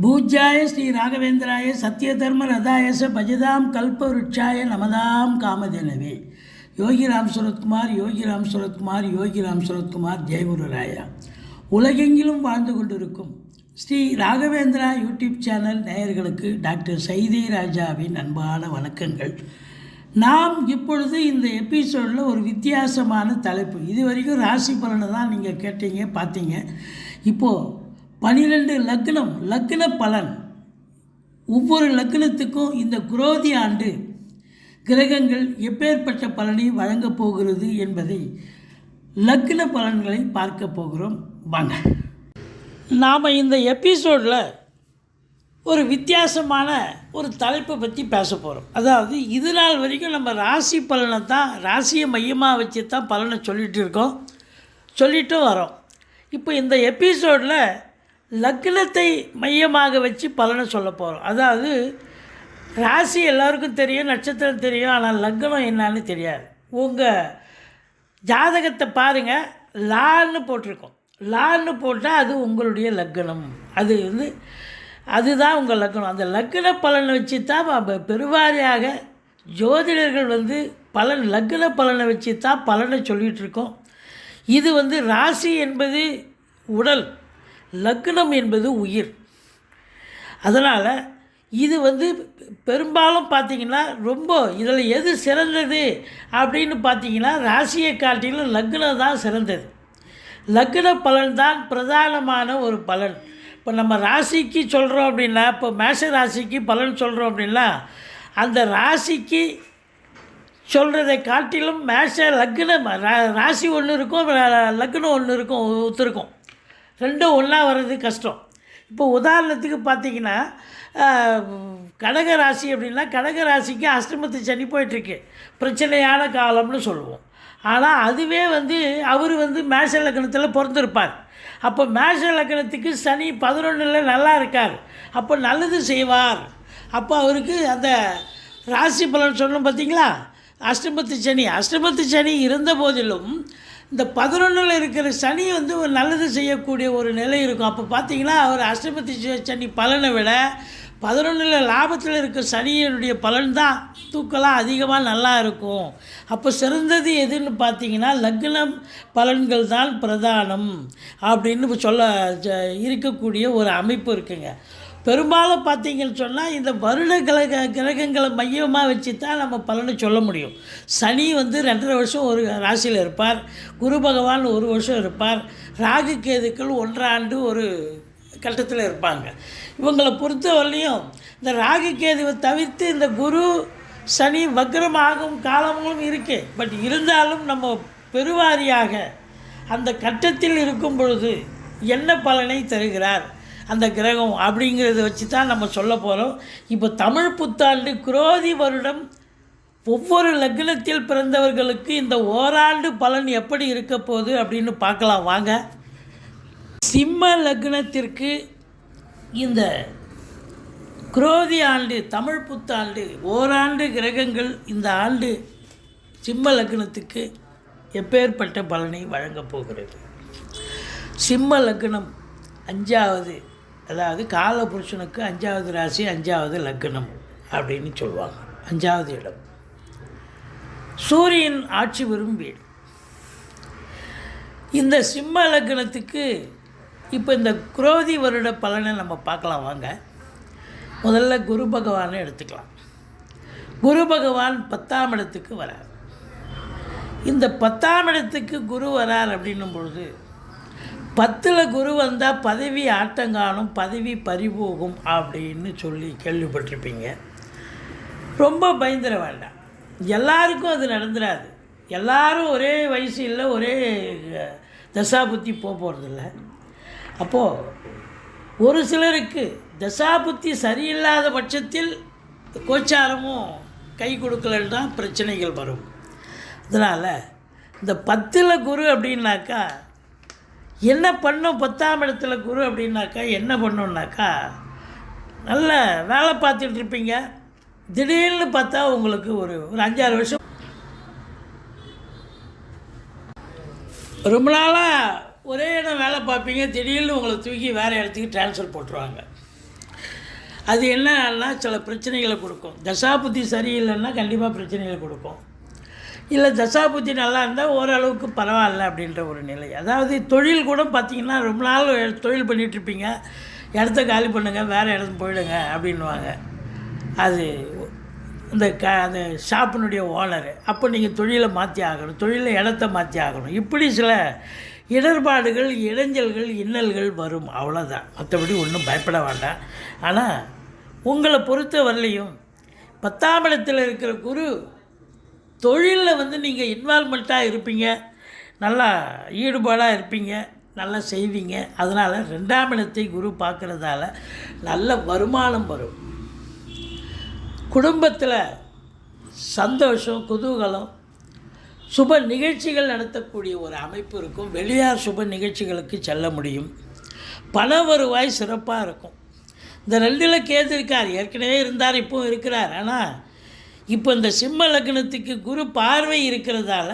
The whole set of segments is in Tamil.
பூஜ்யாய ஸ்ரீ ராகவேந்திராய சத்யதர்ம ரதாயச பஜதாம் கல்பவருட்சாய நமதாம் காமதேனவே. யோகிராம் சுரத்குமார் யோகிராம் சுரத்குமார் யோகிராம் சுரத்குமார் ஜெயகுருராயா. உலகெங்கிலும் வாழ்ந்து கொண்டிருக்கும் ஸ்ரீ ராகவேந்திரா யூடியூப் சேனல் நேயர்களுக்கு டாக்டர் சைதை ராஜாவின் அன்பான வணக்கங்கள். நாம் இப்பொழுது இந்த எபிசோடில் ஒரு வித்தியாசமான தலைப்பு. இது வரைக்கும் ராசி பலனை தான் நீங்கள் கேட்டீங்க பார்த்தீங்க. இப்போது 12 லக்ன பலன், ஒவ்வொரு லக்னத்துக்கும் இந்த குரோதி ஆண்டு கிரகங்கள் எப்பேற்பட்ட பலனை வழங்கப் போகிறது என்பதை லக்ன பலன்களை பார்க்க போகிறோம். வாங்க, நாம் இந்த எபிசோடில் ஒரு வித்தியாசமான ஒரு தலைப்பை பற்றி பேச போகிறோம். அதாவது இது நாள் வரைக்கும் நம்ம ராசி பலனை தான், ராசியை மையமாக வச்சு தான் பலனை சொல்லிட்டும் வரோம். இப்போ இந்த எபிசோடில் லக்னத்தை மையமாக வச்சு பலனை சொல்ல போகிறோம். அதாவது ராசி எல்லாருக்கும் தெரியும், நட்சத்திரம் தெரியும், ஆனால் லக்னம் என்னான்னு தெரியாது. உங்கள் ஜாதகத்தை பாருங்கள், லான்னு போட்டிருக்கோம். லான்னு போட்டால் அது உங்களுடைய லக்னம், அதுதான் உங்கள் லக்னம். அந்த லக்ன பலனை வச்சு தான் பெருவாரியாக ஜோதிடர்கள் லக்ன பலனை வச்சு தான் பலனை சொல்லிகிட்ருக்கோம். இது ராசி என்பது உடல், லக்னம் என்பது உயிர். அதனால் இது பெரும்பாலும் பார்த்திங்கன்னா ரொம்ப இதில் எது சிறந்தது அப்படின்னு பார்த்திங்கன்னா ராசியை காட்டிலும் லக்னம் தான் சிறந்தது. லக்ன பலன் தான் பிரதானமான ஒரு பலன். இப்போ நம்ம ராசிக்கு சொல்கிறோம் அப்படின்னா, இப்போ மேஷ ராசிக்கு பலன் சொல்கிறோம் அப்படின்னா, அந்த ராசிக்கு சொல்கிறதை காட்டிலும் லக்னம் ராசி ஒன்று இருக்கும், லக்னம் ஒன்று இருக்கும், ஒத்துருக்கும். ரெண்டும் ஒன்றா வர்றது கஷ்டம். இப்போ உதாரணத்துக்கு பார்த்திங்கன்னா, கடக ராசி அப்படின்னா, கடக ராசிக்கு அஷ்டமத்து சனி போயிட்டுருக்கு, பிரச்சனையான காலம்னு சொல்லுவோம். ஆனால் அதுவே அவர் மேஷ லக்னத்தில் பிறந்திருப்பார். அப்போ மேஷ லக்னத்துக்கு சனி 11ல் நல்லா இருக்கார், அப்போ நல்லது செய்வார். அப்போ அவருக்கு அந்த ராசி பலன் சொல்லணும். பார்த்திங்களா, அஷ்டமத்து சனி இருந்த போதிலும் இந்த 11ல் இருக்கிற சனி ஒரு நல்லது செய்யக்கூடிய ஒரு நிலை இருக்கும். அப்போ பார்த்திங்கன்னா அவர் அஷ்டமத்து சனி பலனை விட 11ல் லாபத்தில் இருக்க சனியினுடைய பலன் தான் தூக்கலாம் அதிகமாக நல்லா இருக்கும். அப்போ சிறந்தது எதுன்னு பார்த்தீங்கன்னா லக்னம் பலன்கள் தான் பிரதானம் அப்படின்னு இருக்கக்கூடிய ஒரு அமைப்பு இருக்குங்க. பெரும்பாலும் பார்த்திங்கன்னு சொன்னால் இந்த வருட கிரகங்களை மையமாக வச்சு தான் நம்ம பலனை சொல்ல முடியும். சனி 2.5 வருஷம் ஒரு ராசியில் இருப்பார், குரு பகவான் 1 வருஷம் இருப்பார், ராகு கேதுக்கள் 1 ஆண்டு ஒரு கட்டத்தில் இருப்பாங்க. இவங்களை பொறுத்தவரையிலையும் இந்த ராகு கேதுவை தவிர்த்து இந்த குரு சனி வக்ரமாகும் காலங்களும் இருக்குது. பட் இருந்தாலும் நம்ம பெருவாரியாக அந்த கட்டத்தில் இருக்கும் பொழுது என்ன பலனை தருகிறார் அந்த கிரகம் அப்படிங்கிறத வச்சு தான் நம்ம சொல்ல போகிறோம். இப்போ தமிழ் புத்தாண்டு குரோதி வருடம் ஒவ்வொரு லக்னத்தில் பிறந்தவர்களுக்கு இந்த ஓராண்டு பலன் எப்படி இருக்க போகுது அப்படின்னு பார்க்கலாம் வாங்க. சிம்ம லக்னத்திற்கு இந்த குரோதி ஆண்டு தமிழ் புத்தாண்டு ஓராண்டு கிரகங்கள் இந்த ஆண்டு சிம்ம லக்னத்துக்கு எப்பேற்பட்ட பலனை வழங்கப் போகிறது. சிம்ம லக்னம் 5வது, அதாவது காலபுருஷனுக்கு 5வது ராசி, 5வது லக்னம் அப்படின்னு சொல்லுவாங்க. 5வது இடம் சூரியன் ஆட்சி பெறும் வீடு. இந்த சிம்ம லக்னத்துக்கு இப்போ இந்த குரோதி வருட பலனை நம்ம பார்க்கலாம் வாங்க. முதல்ல குரு பகவானை எடுத்துக்கலாம். குரு பகவான் 10ஆம் இடத்துக்கு வரார். இந்த 10ஆம் இடத்துக்கு குரு வரார் அப்படின்னும் பொழுது 10ல் குரு வந்தால் பதவி ஆட்டங்காணும், பதவி பறிபோகும் அப்படின்னு கேள்விப்பட்டிருப்பீங்க. ரொம்ப பயந்துட வேண்டாம், எல்லாருக்கும் அது நடந்துடாது. எல்லாரும் ஒரே வயசு இல்லை, ஒரே தசாபுத்தி போகிறதில்ல. அப்போது ஒரு சிலருக்கு தசாபுத்தி சரியில்லாத பட்சத்தில் கோச்சாரமும் கை கொடுக்கலன்னா பிரச்சனைகள் வரும். அதனால் இந்த 10ல் குரு அப்படின்னாக்கா என்ன பண்ணும், 10ஆம் இடத்துல குரு அப்படின்னாக்கா என்ன பண்ணோன்னாக்கா, நல்ல வேலை பார்த்துட்ருப்பீங்க. திடீர்னு பார்த்தா உங்களுக்கு ஒரு 5-6 வருஷம் ரொம்ப நாளாக ஒரே இடம் வேலை பார்ப்பீங்க, திடீர்னு உங்களை தூக்கி வேறு இடத்துக்கு ட்ரான்ஸ்ஃபர் போட்டுருவாங்க. அது என்னன்னா சில பிரச்சனைகளை கொடுக்கும். தசாபுத்தி சரியில்லைன்னா கண்டிப்பாக பிரச்சனைகளை கொடுக்கும். இல்லை தசாபுத்தி நல்லா இருந்தால் ஓரளவுக்கு பரவாயில்ல அப்படின்ற ஒரு நிலை. அதாவது தொழில் கூட பார்த்திங்கன்னா ரொம்ப நாள் தொழில் பண்ணிகிட்ருப்பீங்க, இடத்த காலி பண்ணுங்கள், வேறு இடத்துக்கு போயிடுங்க அப்படின்வாங்க. அது இந்த அந்த ஷாப்பினுடைய ஓனரு. அப்போ நீங்கள் தொழிலை மாற்றி ஆகணும், தொழிலில் இடத்த மாற்றி ஆகணும். இப்படி சில இடர்பாடுகள், இடைஞ்சல்கள், இன்னல்கள் வரும், அவ்வளோதான். மற்றபடி ஒன்றும் பயப்பட வேண்டாம். ஆனால் உங்களை பொறுத்த வரலையும் 10ஆம் இடத்தில் இருக்கிற குரு தொழிலில் நீங்கள் இன்வால்மெண்ட்டாக இருப்பீங்க, நல்லா ஈடுபாடாக இருப்பீங்க, நல்லா செய்வீங்க. அதனால் 2ஆம் இடத்தை குரு பார்க்குறதால நல்ல வருமானம் வரும். குடும்பத்தில் சந்தோஷம், குதூகலம், சுப நிகழ்ச்சிகள் நடத்தக்கூடிய ஒரு அமைப்பு இருக்கும். வெளியார் சுப நிகழ்ச்சிகளுக்கு செல்ல முடியும். பண வருவாய் சிறப்பாக இருக்கும். இந்த 2ல் கேது இருக்கார், ஏற்கனவே இருந்தார், இப்போவும் இருக்கிறார். ஆனால் இப்போ இந்த சிம்ம லக்னத்துக்கு குரு பார்வை இருக்கிறதால,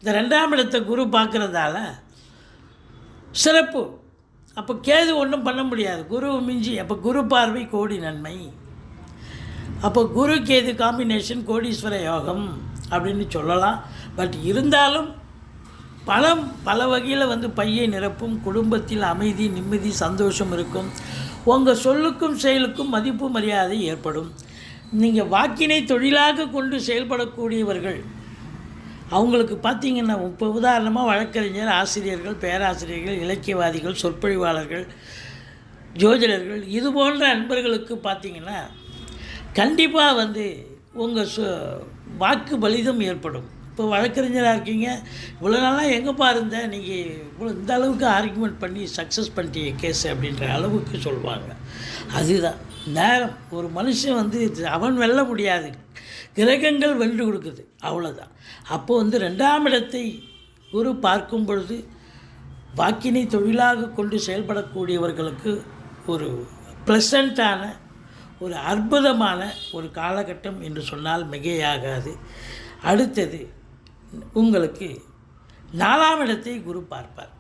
இந்த 2ஆம் இடத்தை குரு பார்க்குறதால சிறப்பு. அப்போ கேது ஒன்றும் பண்ண முடியாது, குரு மிஞ்சி. அப்போ குரு பார்வை கோடி நன்மை. அப்போ குரு கேது காம்பினேஷன் கோடீஸ்வர யோகம் அப்படின்னு சொல்லலாம். பட் இருந்தாலும் பணம் பல வகையில் பையை நிரப்பும். குடும்பத்தில் அமைதி, நிம்மதி, சந்தோஷம் இருக்கும். உங்கள் சொல்லுக்கும் செயலுக்கும் மதிப்பு மரியாதை ஏற்படும். நீங்கள் வாக்கினை தொழிலாக கொண்டு செயல்படக்கூடியவர்கள், அவங்களுக்கு பார்த்திங்கன்னா இப்போ உதாரணமாக வழக்கறிஞர், ஆசிரியர்கள், பேராசிரியர்கள், இலக்கியவாதிகள், சொற்பொழிவாளர்கள், ஜோதிடர்கள், இது போன்ற அன்பர்களுக்கு பார்த்திங்கன்னா கண்டிப்பாக உங்கள் வாக்கு பலிதம் ஏற்படும். இப்போ வழக்கறிஞராக இருக்கீங்க, இவ்வளோ நாளாக எங்கேப்பா இருந்தேன், நீங்கள் இவ்வளோ இந்த அளவுக்கு ஆர்குமெண்ட் பண்ணி சக்ஸஸ் பண்ணிட்டீங்க கேஸ் அப்படின்ற அளவுக்கு சொல்லுவாங்க. அதுதான் நேரம். ஒரு மனுஷன் அவன் வெல்ல முடியாது, கிரகங்கள் வென்று கொடுக்குது, அவ்வளோதான். அப்போது 2ஆம் இடத்தை குரு பார்க்கும் பொழுது வாக்கினை தொழிலாக கொண்டு செயல்படக்கூடியவர்களுக்கு ஒரு ப்ளசண்ட்டான, ஒரு அற்புதமான ஒரு காலகட்டம் என்று சொன்னால் மிகையாகாது. அடுத்தது உங்களுக்கு 4ஆம் இடத்தை குரு பார்ப்பார்.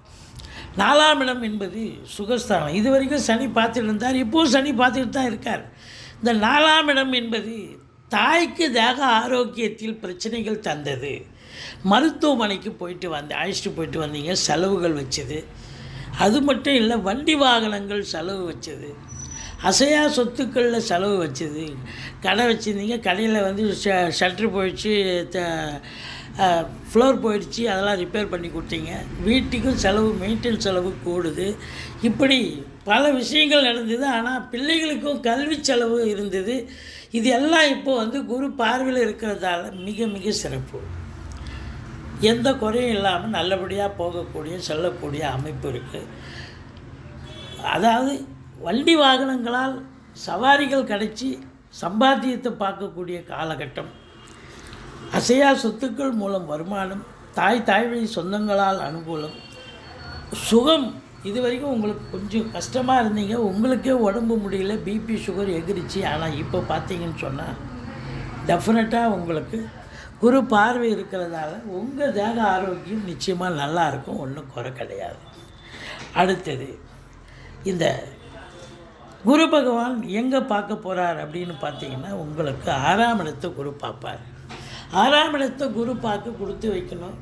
4ஆம் இடம் என்பது சுகஸ்தானம். இது வரைக்கும் சனி பார்த்துட்டு இருந்தார், இப்போவும் சனி பார்த்துட்டு தான் இருக்கார். இந்த 4ஆம் இடம் என்பது தாய்க்கு தேக ஆரோக்கியத்தில் பிரச்சனைகள் தந்தது. மருத்துவமனைக்கு அழைச்சிட்டு போயிட்டு வந்தீங்க, செலவுகள் வச்சது. அது மட்டும் இல்லை, வண்டி வாகனங்கள் செலவு வச்சது, அசையா சொத்துக்களில் செலவு வச்சது. கடை வச்சுருந்தீங்க, கடையில் ஷட்ரு போயிடுச்சு, ஃப்ளோர் போயிடுச்சு, அதெல்லாம் ரிப்பேர் பண்ணி கொடுத்தீங்க. வீட்டுக்கும் செலவு, மெயின்டெனன்ஸ் செலவு கூடுது. இப்படி பல விஷயங்கள் நடந்தது. ஆனால் பிள்ளைகளுக்கும் கல்வி செலவு இருந்தது. இது எல்லாம் இப்போது குரு பார்வையில் இருக்கிறதால மிக மிக சிறப்பு. எந்த குறையும் இல்லாமல் நல்லபடியாக போகக்கூடிய, செல்லக்கூடிய அமைப்பு இருக்குது. அதாவது வண்டி வாகனங்களால் சவாரிகள் கிடைச்சி சம்பாத்தியத்தை பார்க்கக்கூடிய காலகட்டம். அசையா சொத்துக்கள் மூலம் வருமானம், தாய் வழி சொந்தங்களால் அனுகூலம், சுகம். இது வரைக்கும் உங்களுக்கு கொஞ்சம் கஷ்டமாக இருந்தீங்க, உங்களுக்கே உடம்பு முடியல, பிபி சுகர் எகிரிச்சு. ஆனால் இப்போ பார்த்தீங்கன்னு சொன்னால் டெஃபினட்டாக உங்களுக்கு குரு பார்வை இருக்கிறதால உங்கள் தேக ஆரோக்கியம் நிச்சயமாக நல்லாயிருக்கும், ஒன்றும் குறை கிடையாது. அடுத்தது இந்த குரு பகவான் எங்கே பார்க்க போகிறார் அப்படின்னு பார்த்தீங்கன்னா, உங்களுக்கு 6ஆம் இடத்தை குரு பார்ப்பார். 6ஆம் இடத்தை குரு பார்க்க கொடுத்து வைக்கணும்.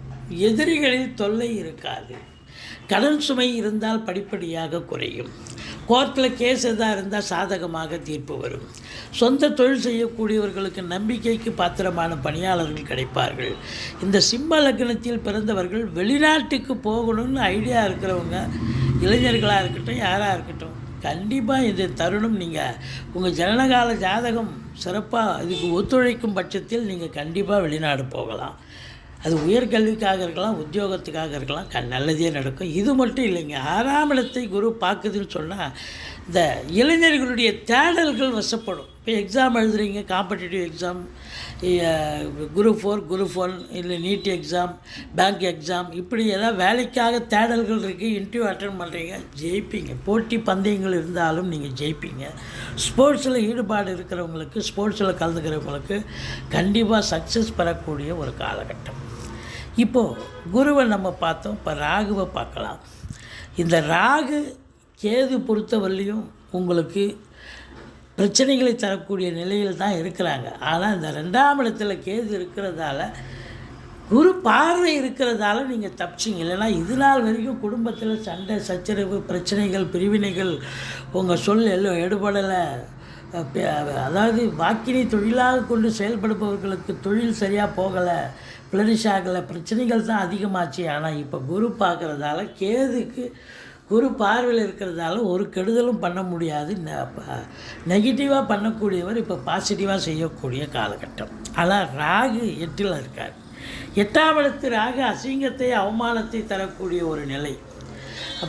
எதிரிகளில் தொல்லை இருக்காது. கடன் சுமை இருந்தால் படிப்படியாக குறையும். கோர்ட்டில் கேஸ் எதாக இருந்தால் சாதகமாக தீர்ப்பு வரும். சொந்த தொழில் செய்யக்கூடியவர்களுக்கு நம்பிக்கைக்கு பாத்திரமான பணியாளர்கள் கிடைப்பார்கள். இந்த சிம்ம லக்னத்தில் பிறந்தவர்கள் வெளிநாட்டுக்கு போகணும்னு ஐடியா இருக்கிறவங்க, இளைஞர்களாக இருக்கட்டும், யாராக இருக்கட்டும், கண்டிப்பாக இந்த தருணம் நீங்கள் உங்கள் ஜனனகால ஜாதகம் சிறப்பாக இதுக்கு ஒத்துழைக்கும் பட்சத்தில் நீங்கள் கண்டிப்பாக வெளிநாடு போகலாம். அது உயர்கல்விக்காக இருக்கலாம், உத்தியோகத்துக்காக இருக்கலாம், நல்லதே நடக்கும். இது மட்டும் இல்லைங்க, 6ஆம் இடத்தை குரு பார்க்குதுன்னு சொன்னால் இந்த இளைஞர்களுடைய தேடல்கள் வசப்படும். இப்போ எக்ஸாம் எழுதுறீங்க, காம்படிட்டிவ் எக்ஸாம், குரூப் 4, குரூப் 1, இல்லை நீட் எக்ஸாம், பேங்க் எக்ஸாம், இப்படி ஏதாவது வேலைக்காக தேடல்கள் இருக்குது, இன்டர்வியூ அட்டன் பண்ணுறீங்க, ஜெயிப்பீங்க. போட்டி பந்தயங்கள் இருந்தாலும் நீங்கள் ஜெயிப்பீங்க. ஸ்போர்ட்ஸில் ஈடுபாடு இருக்கிறவங்களுக்கு, ஸ்போர்ட்ஸில் கலந்துக்கிறவங்களுக்கு கண்டிப்பாக சக்ஸஸ் பெறக்கூடிய ஒரு காலகட்டம். இப்போது குருவை நம்ம பார்த்தோம், இப்போ ராகுவை பார்க்கலாம். இந்த ராகு கேது பொறுத்தவரையிலையும் உங்களுக்கு பிரச்சனைகளை தரக்கூடிய நிலையில் தான் இருக்கிறாங்க. ஆனால் இந்த 2ஆம் இடத்துல கேது இருக்கிறதால, குரு பார்வை இருக்கிறதால நீங்கள் தப்பிச்சிங்க. இல்லைன்னா இது நாள் வரைக்கும் குடும்பத்தில் சண்டை சச்சரவு பிரச்சனைகள் பிரிவினைகள் உங்கள் சொல் எல்லாம் எடுபடலை. அதாவது வாக்கினை தொழிலாக கொண்டு செயல்படுபவர்களுக்கு தொழில் சரியாக போகலை, ஃப்ளரிஷ் ஆகலை, பிரச்சனைகள் தான் அதிகமாச்சு. ஆனால் இப்போ குரு பார்க்குறதால, கேதுக்கு குரு பார்வையில் இருக்கிறதால ஒரு கெடுதலும் பண்ண முடியாது. நெகட்டிவாக பண்ணக்கூடியவர் இப்போ பாசிட்டிவாக செய்யக்கூடிய காலகட்டம். ஆனால் ராகு 8ல் இருக்கார். 8ஆம் இடத்து ராகு அசிங்கத்தை அவமானத்தை தரக்கூடிய ஒரு நிலை.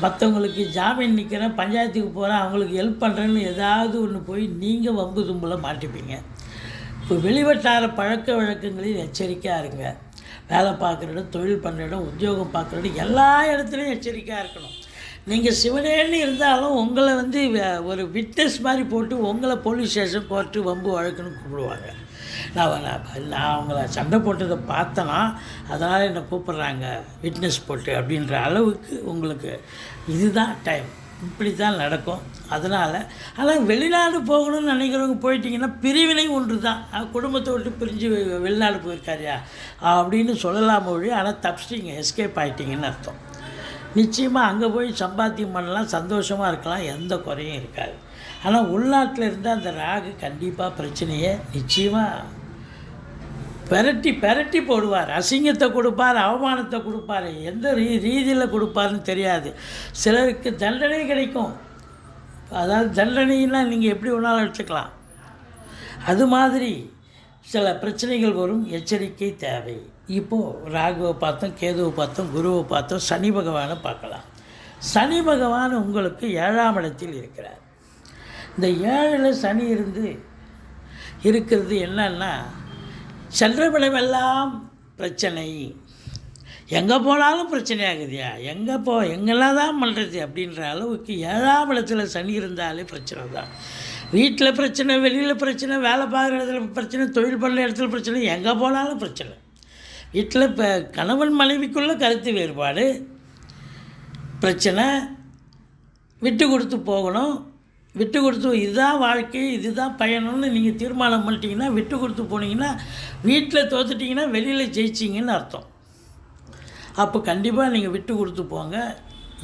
மற்றவங்களுக்கு ஜாமீன் நிற்கிறேன், பஞ்சாயத்துக்கு போகிறேன், அவங்களுக்கு ஹெல்ப் பண்ணுறேன்னு ஏதாவது ஒன்று போய் நீங்கள் வம்பு தும்பில் மாட்டிப்பீங்க. இப்போ வெளிவட்டார பழக்க வழக்கங்களில் எச்சரிக்கையாக இருங்க. வேலை பார்க்குற இடம், தொழில் பண்ணுற இடம், உத்தியோகம் பார்க்குற இடம், எல்லா இடத்துலையும் எச்சரிக்கையாக இருக்கணும். நீங்கள் சிவனேன்னு இருந்தாலும் உங்களை ஒரு விட்னஸ் மாதிரி போட்டு உங்களை போலீஸ் ஸ்டேஷன் கோர்ட்டு வம்பு வழக்குன்னு கூப்பிடுவாங்க. நான் அவங்கள சண்டை போட்டதை பார்த்தேன்னா அதனால் என்னை கூப்பிட்றாங்க விட்னஸ் போட்டு அப்படின்ற அளவுக்கு உங்களுக்கு இதுதான் டைம். இப்படி தான் நடக்கும். அதனால் ஆனால் வெளிநாடு போகணும்னு நினைக்கிறவங்க போயிட்டீங்கன்னா பிரிவினை ஒன்று தான். குடும்பத்தை விட்டு பிரிஞ்சு வெளிநாடு போயிருக்காரியா அப்படின்னு சொல்லலாம் மொழி. ஆனால் தப்பிச்சிட்டிங்க, எஸ்கேப் ஆகிட்டிங்கன்னு அர்த்தம். நிச்சயமாக அங்கே போய் சம்பாத்தியம் பண்ணலாம், சந்தோஷமாக இருக்கலாம், எந்த குறையும் இருக்காது. ஆனால் உள்நாட்டில் இருந்தால் அந்த ராகு கண்டிப்பாக பிரச்சனையை நிச்சயமாக பெரட்டி போடுவார். அசிங்கத்தை கொடுப்பார், அவமானத்தை கொடுப்பார், எந்த ரீதியில் கொடுப்பாருன்னு தெரியாது. சிலருக்கு தண்டனை கிடைக்கும். அதாவது தண்டனைன்னா நீங்கள் எப்படி ஒன்றாலும் எடுத்துக்கலாம். அது மாதிரி சில பிரச்சனைகள் வரும். எச்சரிக்கை தேவை. இப்போது ராகுவை பார்த்தோம், கேதுவை பார்த்தோம், குருவை பார்த்தோம், சனி பகவானை பார்க்கலாம். சனி பகவான் உங்களுக்கு 7ஆம் இடத்தில் இருக்கிறார். இந்த 7ல் சனி இருக்கிறது என்னன்னா, சென்றவிடமெல்லாம் பிரச்சனை, எங்கே போனாலும் பிரச்சனை ஆகுதியா, எங்கெல்லாம் தான் பண்ணுறது அப்படின்ற அளவுக்கு 7ஆம் இடத்துல சனி இருந்தாலே பிரச்சனை தான். வீட்டில் பிரச்சனை, வெளியில் பிரச்சனை, வேலை பார்க்குற இடத்துல பிரச்சனை, தொழில் பண்ணுற இடத்துல பிரச்சனை, எங்கே போனாலும் பிரச்சனை. வீட்டில் இப்போ கணவன் மனைவிக்குள்ளே கருத்து வேறுபாடு பிரச்சனை, விட்டு கொடுத்து போகணும். விட்டு கொடுத்து இதுதான் வாழ்க்கை, இதுதான் பயணம்னு நீங்கள் தீர்மானம் பண்ணிட்டீங்கன்னா, விட்டு கொடுத்து போனீங்கன்னா வீட்டில் தோற்றுட்டிங்கன்னா வெளியில் ஜெயிச்சிங்கன்னு அர்த்தம். அப்போ கண்டிப்பாக நீங்கள் விட்டு கொடுத்து போங்க.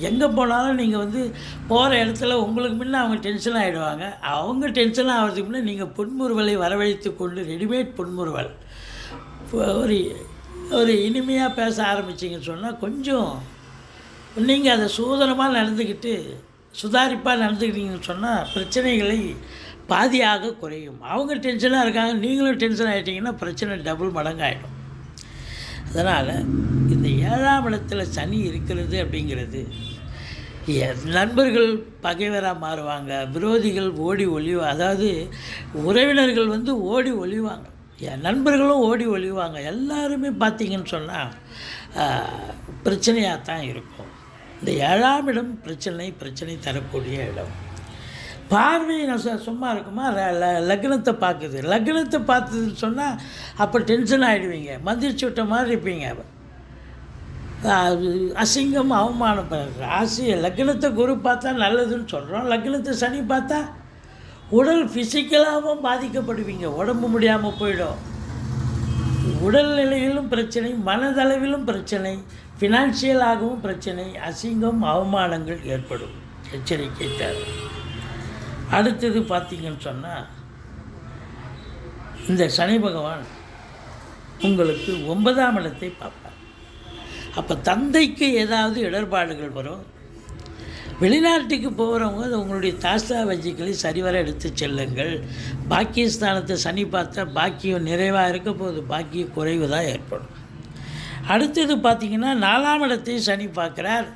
எங்கே போனாலும் நீங்கள் போகிற இடத்துல உங்களுக்கு முன்னே அவங்க டென்ஷன் ஆகிடுவாங்க. அவங்க டென்ஷன் ஆகிறதுக்கு முன்னே நீங்கள் பொன்முறுவலை வரவழைத்து கொண்டு ரெடிமேட் பொன்முறுவல் ஒரு இனிமையாக பேச ஆரம்பிச்சிங்கன்னு சொன்னால் கொஞ்சம் நீங்கள் அதை சூதனமாக நடந்துக்கிட்டு சுதாரிப்பாக நடந்துக்கிட்டீங்கன்னு சொன்னால் பிரச்சனைகளை பாதியாக குறையும். அவங்க டென்ஷனாக இருக்காங்க, நீங்களும் டென்ஷன் ஆகிட்டிங்கன்னா பிரச்சனை டபுள் மடங்காகிடும். அதனால் இந்த 7ஆம் இடத்துல சனி இருக்கிறது அப்படிங்கிறது நண்பர்கள் பகைவராக மாறுவாங்க, விரோதிகள் ஓடி ஒளிவாங்க. அதாவது உறவினர்கள் ஓடி ஒளிவாங்க, நண்பர்களும் ஓடி ஒளிவாங்க. எல்லாருமே பார்த்திங்கன்னு சொன்னால் பிரச்சனையாக தான் இருக்கும். இந்த 7ஆம் இடம் பிரச்சனை தரக்கூடிய இடம். பார்வை சும்மா இருக்குமா, லக்னத்தை பார்க்குது. லக்னத்தை பார்த்ததுன்னு சொன்னால் அப்போ டென்ஷன் ஆகிடுவீங்க, மந்திரிச்சு விட்ட மாதிரி இருப்பீங்க. அசிங்கம் அவமானம். ராசி லக்னத்தை குரு பார்த்தா நல்லதுன்னு சொல்கிறோம், லக்னத்தை சனி பார்த்தா உடல் ஃபிசிக்கலாகவும் பாதிக்கப்படுவீங்க, உடம்பு முடியாமல் போயிடும். உடல்நிலையிலும் பிரச்சனை, மனதளவிலும் பிரச்சனை, ஃபினான்ஷியலாகவும் பிரச்சனை, அசிங்கம் அவமானங்கள் ஏற்படும். எச்சரிக்கை தேவை. அடுத்தது பார்த்திங்கன்னு சொன்னால் இந்த சனி பகவான் உங்களுக்கு 9ஆம் இடத்தை பார்ப்பார். அப்போ தந்தைக்கு ஏதாவது இடர்பாடுகள் வரும். வெளிநாட்டுக்கு போகிறவங்க உங்களுடைய தாஸ்தா வஜ்ஜிகளை சரிவர எடுத்து செல்லுங்கள். பாக்கியஸ்தானத்தை சனி பார்த்தா பாக்கியம் நிறைவாக இருக்க போது, பாக்கிய குறைவு தான் ஏற்படும். அடுத்தது பார்த்திங்கன்னா 4ஆம் இடத்தை சனி பார்க்குறார்.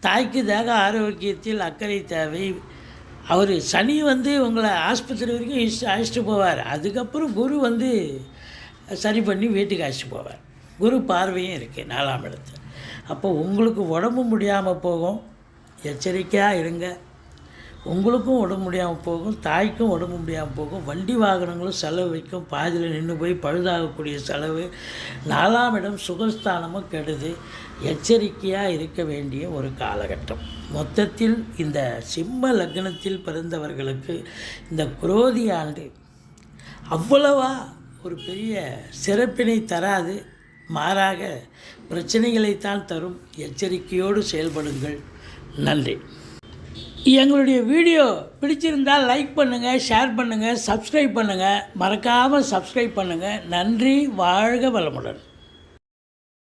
தாய்க்கு தேக ஆரோக்கியத்தில் அக்கறை தேவை. அவர் சனி உங்களை ஆஸ்பத்திரி வரைக்கும் அழைச்சிட்டு போவார். அதுக்கப்புறம் குரு சரி பண்ணி வீட்டுக்கு அழைச்சிட்டு போவார். குரு பார்வையும் இருக்குது 4ஆம் இடத்து. அப்போ உங்களுக்கு உடம்பு முடியாமல் போகும். எச்சரிக்கையாக இருங்க. உங்களுக்கும் உடம்பு முடியாமல் போகும், தாய்க்கும் உடம்பு முடியாமல் போகும், வண்டி வாகனங்களும் செலவு வைக்கும், பாதியில் நின்று போய் பழுதாகக்கூடிய செலவு. 4ஆம் இடம் சுகஸ்தானமும் கெடுது. எச்சரிக்கையாக இருக்க வேண்டிய ஒரு காலகட்டம். மொத்தத்தில் இந்த சிம்ம லக்னத்தில் பிறந்தவர்களுக்கு இந்த குரோதி ஆண்டு அவ்வளவா ஒரு பெரிய சிறப்பினை தராது, மாறாக பிரச்சனைகளைத்தான் தரும். எச்சரிக்கையோடு செயல்படுங்கள். நன்றி. எங்களுடைய வீடியோ பிடிச்சிருந்தால் லைக் பண்ணுங்கள், ஷேர் பண்ணுங்கள், சப்ஸ்கிரைப் பண்ணுங்கள். மறக்காமல் சப்ஸ்கிரைப் பண்ணுங்கள். நன்றி. வாழ்க வளமுடன்.